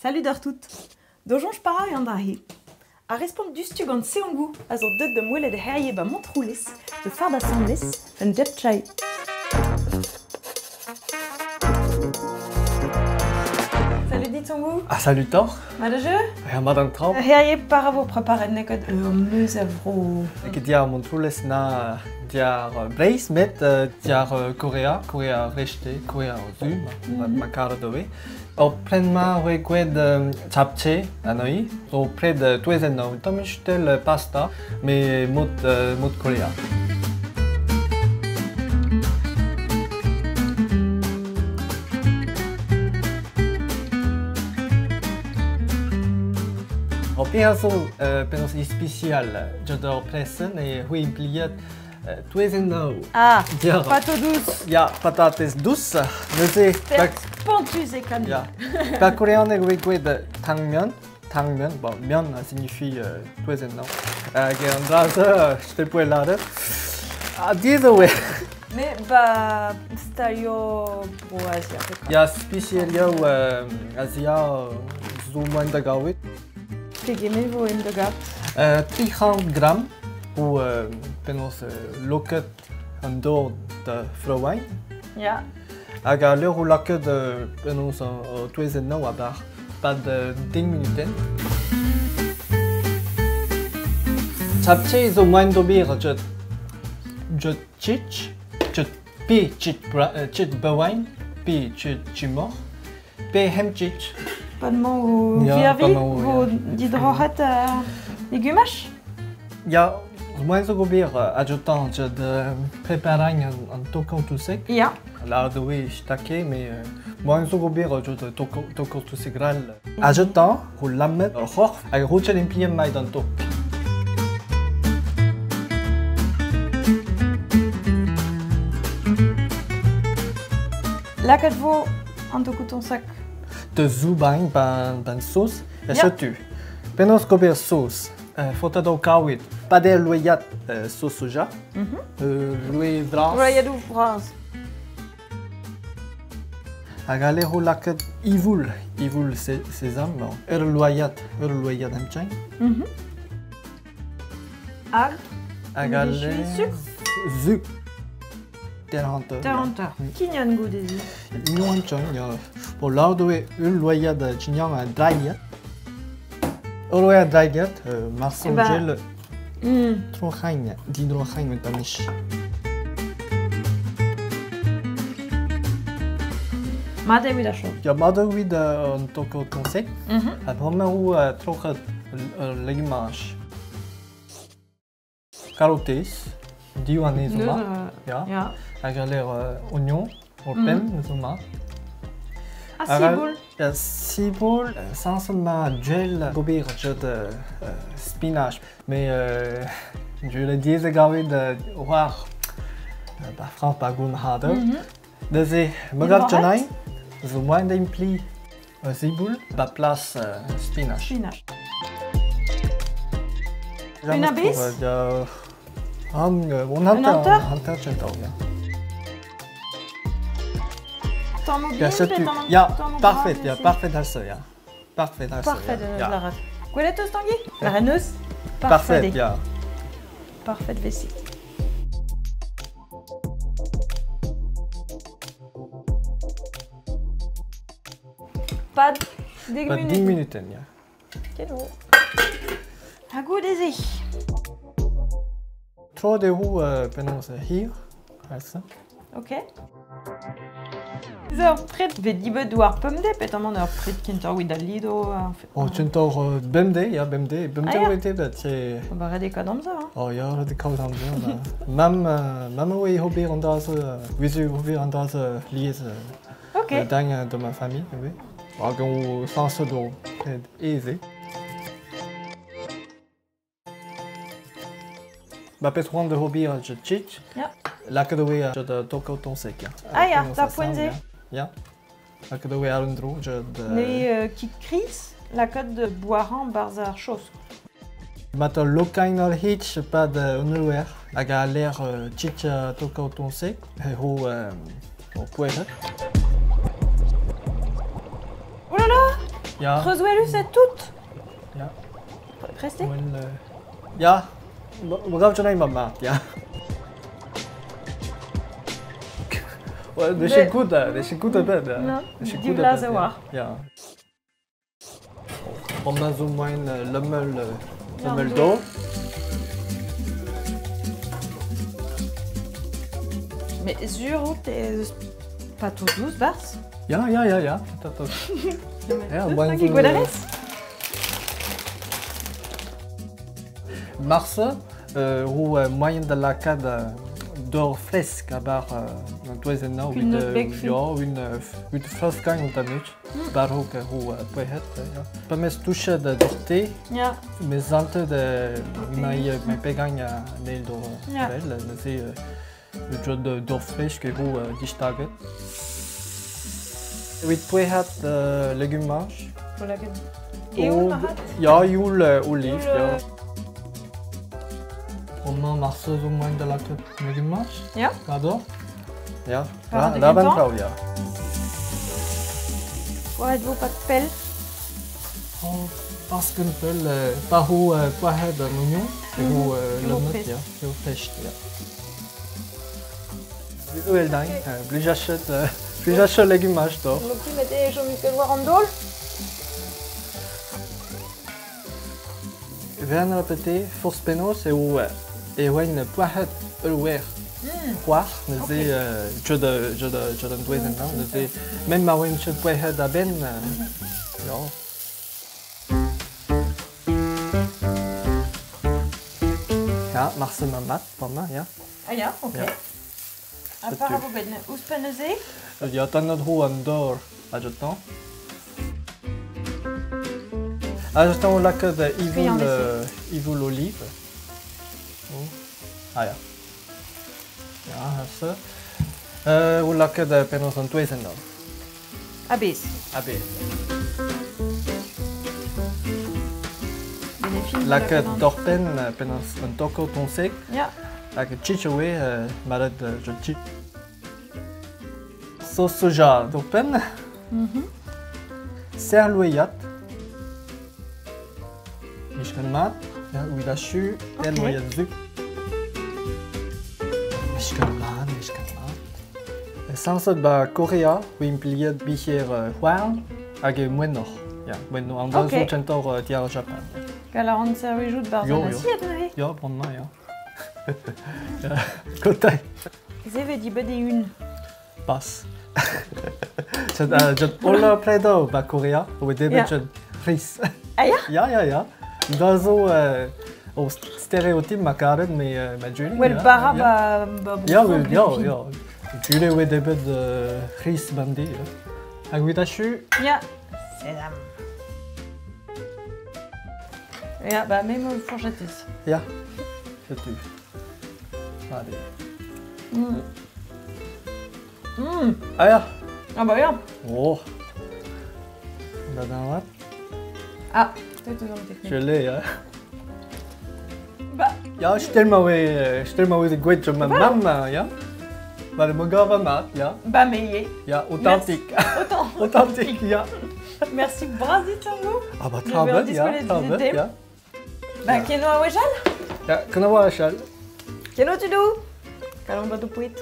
Salut d'artout. Dojonj para yandahi. A respond du stugant seongu, a zo deud de moulet de herrier ba montroulis, de fard assemblis, un jet chai. Salut dit tongu. Ah, salut Thor. Ma de jeu? Ja, madame Trump. Herrier para vo preparet nekod meus avro. Ik diar montroules na diar Brace met diar Korea rechte, Korea zu, ma cara doe. Au pleinement requed chapche anoi, au près de toisenno, tomichtel pasta, mais mot Korea. Au piazo penos spécial, j'adore pressen et hui impliat toisenno. Ah, Diar. pato douce. Ja, patates douces, mais Pentus et comme Ja. Par coréen, requed tangmyeon. Tangmyeon, bon, myeon signifie toisenno. Geandraze, je te peux là. Ah, désolé. Mais bah, stario pro Asia. Ja, spécialio Asia, zoomant de gawit. Pegeme vo in de gap. 300 gram, ou penos loket en dehors de frouwijn. Ja. Hag a l'heure ou laket penos toisenno a bar. Pas de 10 minutes. Chapche zo moin dobir je chich, je pi chit bawain, pi chimor, pe hem chich. Pas de man ou Ja, virvi, pas man ou d'hydrohat légumache. Ja, moin zo gobir adjutant je de préparer un toko tout sec. Ja. Là de oui, stake, mais moin zo gobir je de toko tout segral. Adjutant, ou lamet, hor, ag routche limpiem mai dan tok. Là, que vous en tout ton sac. De zubain ban sauce, et Ja. surtout, penos gobir sauce, fotado kawit, pas de loyat sauce soja, loy vras. Royadou bras. Agale ho laket ivul sésame, loyat amchang. Ag. Agale Sucre. zuk. Terante. Taranta. Kinyan goût des yeux. Ignon amchang, ya. Pour l'autre, loyat de chinyang a dryat. Loyat dryat, marson Eh ben, gel. Trochain, d'hydrochain metamish. Mate with a shot. Ja, mother with un toko conseil. Après, où trocha légumes. Carottes, diouane zoma. Ja. Ja. Agaler oignon, orpen zoma. Ah, ciboule. Ciboule, sans seulement gel, gobir, de spinach. Mais je le dis également de voir. France pas goût harder. Deuxième, magab janai. Zo moin d'impli ciboule, ba place spinach. Spinach. Une abysse? On hunter centaur, ja. T'en mobile, Ja, surtout, ja, parfait, ja, parfait dans ça, ja. Parfait dans ça, Parfait de ja. la rate. Queletos tanguy? La reneuse? Parfait, ja. Parfait de vessie. Pas de 10 Pas 10 minutes. minutes, ja. Quel eau. À goût des yeux. Trop de hoe penons hier, ça. Ok. Zo, pret vet dibet douar pemde, petamant ur pret kintor with a lido. Oh, centaur bemde, ja, bemde Ah, ja. wete dat je. On va redécoder comme ça. Hein. Oh ja, dat kan dan doen. Mam we hobby on das, visu hobby on das lies. Ok. Dans de ma famille, oui. On sans ce dos, c'est easy. Ma petron de hobby je chich. Ja. La que de je de toko ton sec. Ah ja, daar poinze. Ja. La que de arundro je de. Les qui crient la cote de Boiran Barzar chose. Mato lokainal hitch pas de underwear. Aga l'air chich toko ton sec. Ho poêle. Oh là là! Ja. Trezouelu c'est tout. Ja. Resté. Ja. Begrijp je niet maat, ja. Dus je goed, dus je goed bed. Nou, die blazen waar. Ja. On a zo mijn lummel door. Mais sur t'es pas tout douce bars. Ja. Dat ook. Ja, Qui guadares? Marse, hoe moyen de la cade door fresque à bar dans tous les ans, une fresque en tamut, baroque hoe poet, ja. Pas mes touche de dorté, Ja. mes ante de my peganya nel do belle, c'est le jeu de door fresque hoe distaget. With poet légumes. Et où marat? Ja, jul olive, ja. On a marse zo moyen de la cade légumes. Ja. Pardon? Ja, Pardon, daar ben temps? vrouw, ja. Ouais, êtes-vous pas de pelle? Oh, parce qu'on peut pas hoe poihet de l'oignon, et hoe le Heel nut, fris. ja, heel fris, ja. Bisous Eldin, plus j'achète légumes toch. Le petit mettait Jean-Michel Warandol. Viens répéter, force penos et où une poihet ulwer. Poir, nous c'est je de douze ans, nous c'est même ma wine je poihet d'aben, ja. Ja, marse ma mat, pour moi, ja. Ah ja, ok. Ja. À part vous ben ouspenezé. Ja, dan het hoe door, adjutant. Adjutant là que de evil olive. Ah ja. Ja, ça. Ou là que de penos en douze ans. Abis. Ah ben. Bénéfice. Là que dorpen penos en toco ton sec. Ja. Là que chichowe malade je chich. Sauce soja dorpen. Serloyat. Mishkanmat. Ja, uidachu. En noyat zuk. Mishkanmat. Sansot ba Korea, où impliqué bicher Huang, avec Mueno. Ja, Mueno. En deux Ok. autres tiers au Japon. Gala on se rejoue de barzon Jo, jo. assiette, nahi. Ja, pour moi, ja. Ja, côté. Zeve di bede une. Pass. Je olla predo ba Korea, où début je fris. Ah ja? Ja. Dans au stéréotype makaren, mais ma Julie. Wel bara ba Ja. Julie où début de fris bandi. Aguitachu. Ja. Sésame. Ja, bah même fourchettes. Ja, je tue. Allez. Ah ja. Ah bah ja. Oh. Dat dan wat? Ah, c'est toujours une technique. Je l'ai, hè. Bah, Ja, stel maar weer de gwetje met mama, ja? Maar de mogava maat, ja? bah mais Ja, authentiek. Authentiek, ja. Merci Brasi Tango. Ah, maar Je trouw vais ja, rediscuter trouw des thèmes. ja. Bah, Keno Awejal? Ja, kunnen we wel, Charles? Keno Tudou? Kalamba do Puit.